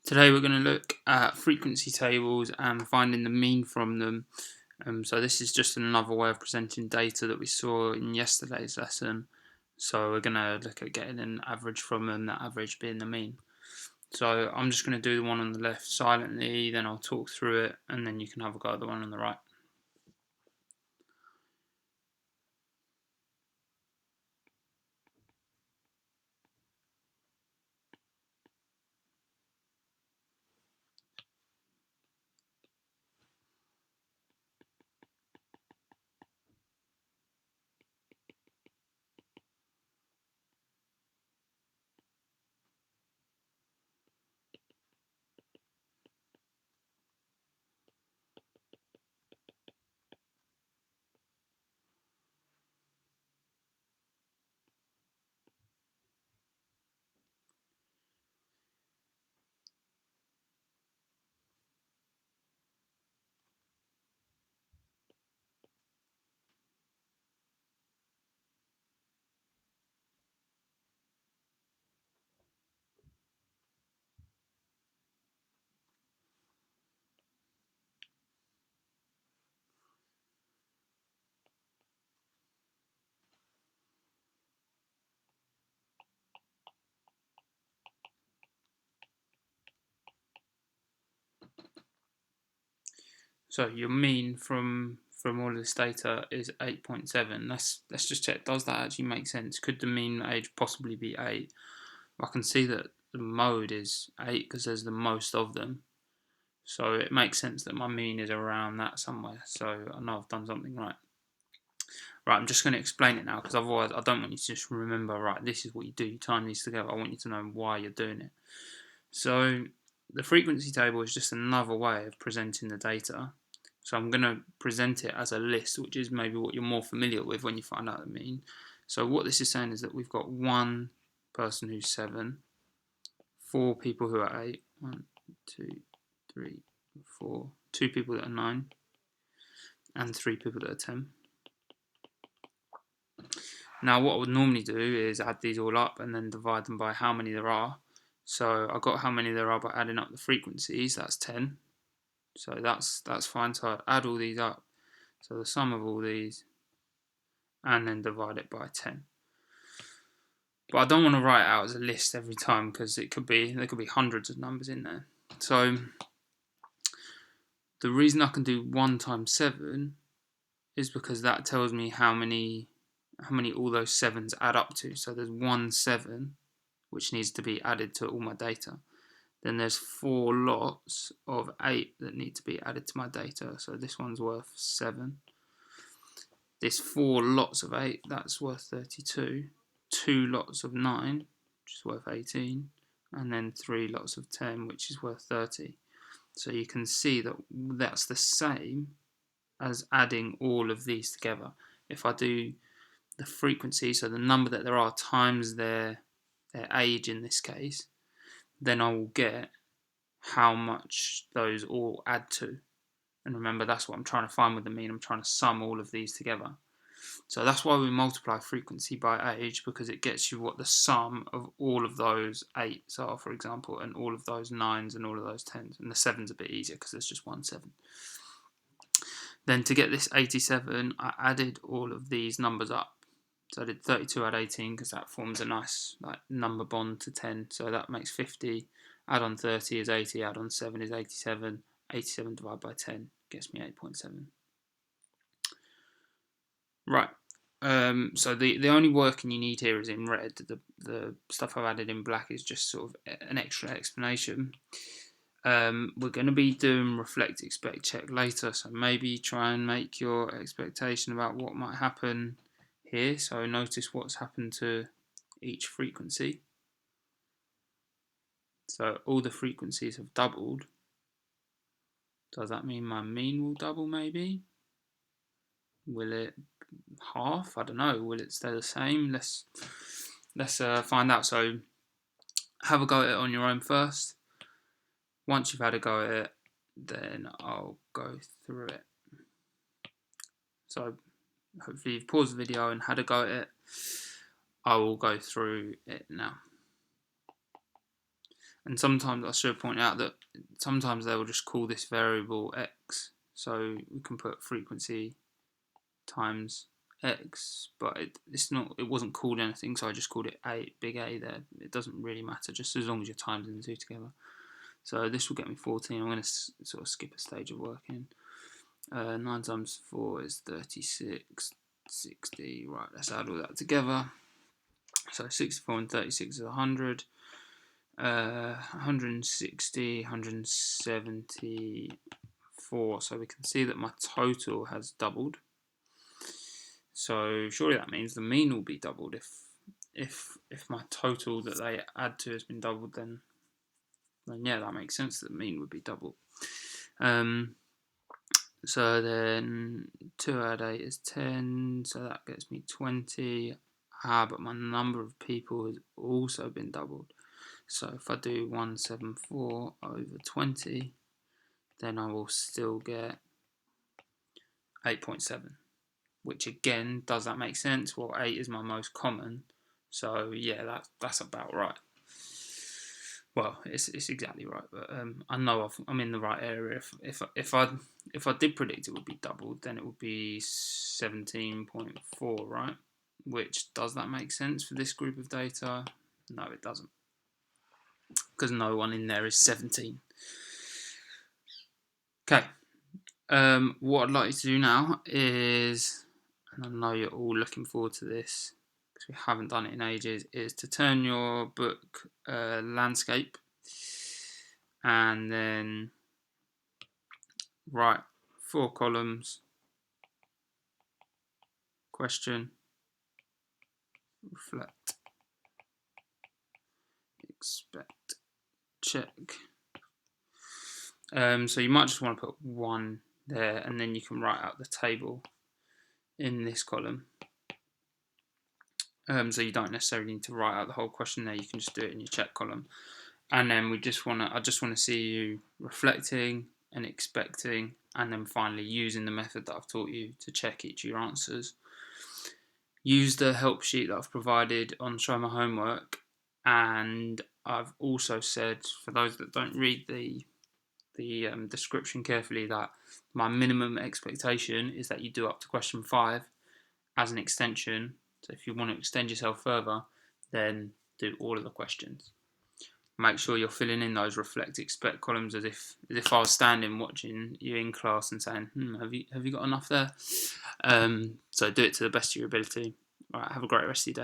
Today we're going to look at frequency tables and finding the mean from them. So this is just another way of presenting data that we saw in yesterday's lesson. So we're going to look at getting an average from them, that average being the mean. So I'm just going to do the one on the left silently, then I'll talk through it, and then you can have a go at the one on the right. So your mean from all of this data is 8.7. Let's just check. Does that actually make sense? Could the mean age possibly be 8? I can see that the mode is 8 because there's the most of them. So it makes sense that my mean is around that somewhere. So I know I've done something right. Right, I'm just going to explain it now because otherwise I don't want you to just remember, right, this is what you do, you time these together. I want you to know why you're doing it. So the frequency table is just another way of presenting the data. So I'm going to present it as a list, which is maybe what you're more familiar with when you find out the mean. So what this is saying is that we've got one person who's 7, 4 people who are 8, 1, 2, 3, 4, 2 people that are 9, and 3 people that are 10. Now what I would normally do is add these all up and then divide them by how many there are. So I got how many there are by adding up the frequencies, that's 10. So that's fine. So I'd add all these up. So the sum of all these and then divide it by 10. But I don't want to write it out as a list every time because there could be hundreds of numbers in there. So the reason I can do 1 times 7 is because that tells me how many all those 7s add up to. So there's 1 7 which needs to be added to all my data. Then there's 4 lots of 8 that need to be added to my data. So this one's worth 7. This 4 lots of 8, that's worth 32. 2 lots of 9, which is worth 18. And then 3 lots of 10, which is worth 30. So you can see that that's the same as adding all of these together. If I do the frequency, so the number that there are times their age in this case, then I will get how much those all add to. And remember, that's what I'm trying to find with the mean. I'm trying to sum all of these together. So that's why we multiply frequency by age, because it gets you what the sum of all of those 8s are, for example, and all of those 9s and all of those 10s. And the 7's a bit easier because there's just 1 7. Then to get this 87, I added all of these numbers up. So I did 32 add 18 because that forms a nice number bond to 10. So that makes 50. Add on 30 is 80. Add on 7 is 87. 87 divided by 10 gets me 8.7. Right. So the only working you need here is in red. The stuff I've added in black is just sort of an extra explanation. We're going to be doing reflect, expect, check later, so maybe try and make your expectation about what might happen here. So notice what's happened to each frequency. So all the frequencies have doubled. Does that mean my mean will double maybe? Will it half? I don't know. Will it stay the same? Let's find out. So have a go at it on your own first. Once you've had a go at it, then I'll go through it. So hopefully you've paused the video and had a go at it. I will go through it now. And sometimes I should point out that sometimes they will just call this variable x. So we can put frequency times x, but it wasn't called anything, so I just called it A, big A there. It doesn't really matter, just as long as you're timesing the two together. So this will get me 14. I'm going to sort of skip a stage of working. 9 times 4 is 36, 60. Right, let's add all that together. So 64 and 36 is 100. 160, 174. So we can see that my total has doubled. So surely that means the mean will be doubled. If my total that they add to has been doubled, then yeah, that makes sense. That the mean would be doubled. So then 2 add 8 is 10. So that gets me 20. But my number of people has also been doubled. So if I do 174 over 20, then I will still get 8.7, which again, does that make sense? Well, 8 is my most common, so yeah, that's about right. Well, it's exactly right, but I know I'm in the right area. If I did predict it would be doubled, then it would be 17.4, right? Which, does that make sense for this group of data? No, it doesn't, because no one in there is 17. Okay, what I'd like you to do now is, and I know you're all looking forward to this because we haven't done it in ages, is to turn your book landscape and then write 4 columns: question, reflect, expect, check. So you might just want to put 1 there, and then you can write out the table in this column. So you don't necessarily need to write out the whole question there. You can just do it in your check column. And then I just want to see you reflecting and expecting, and then finally using the method that I've taught you to check each of your answers. Use the help sheet that I've provided on Show My Homework, and I've also said, for those that don't read the description carefully, that my minimum expectation is that you do up to question 5 as an extension. So if you want to extend yourself further, then do all of the questions. Make sure you're filling in those reflect, expect columns as if I was standing watching you in class and saying, have you got enough there? So do it to the best of your ability. All right, have a great rest of your day.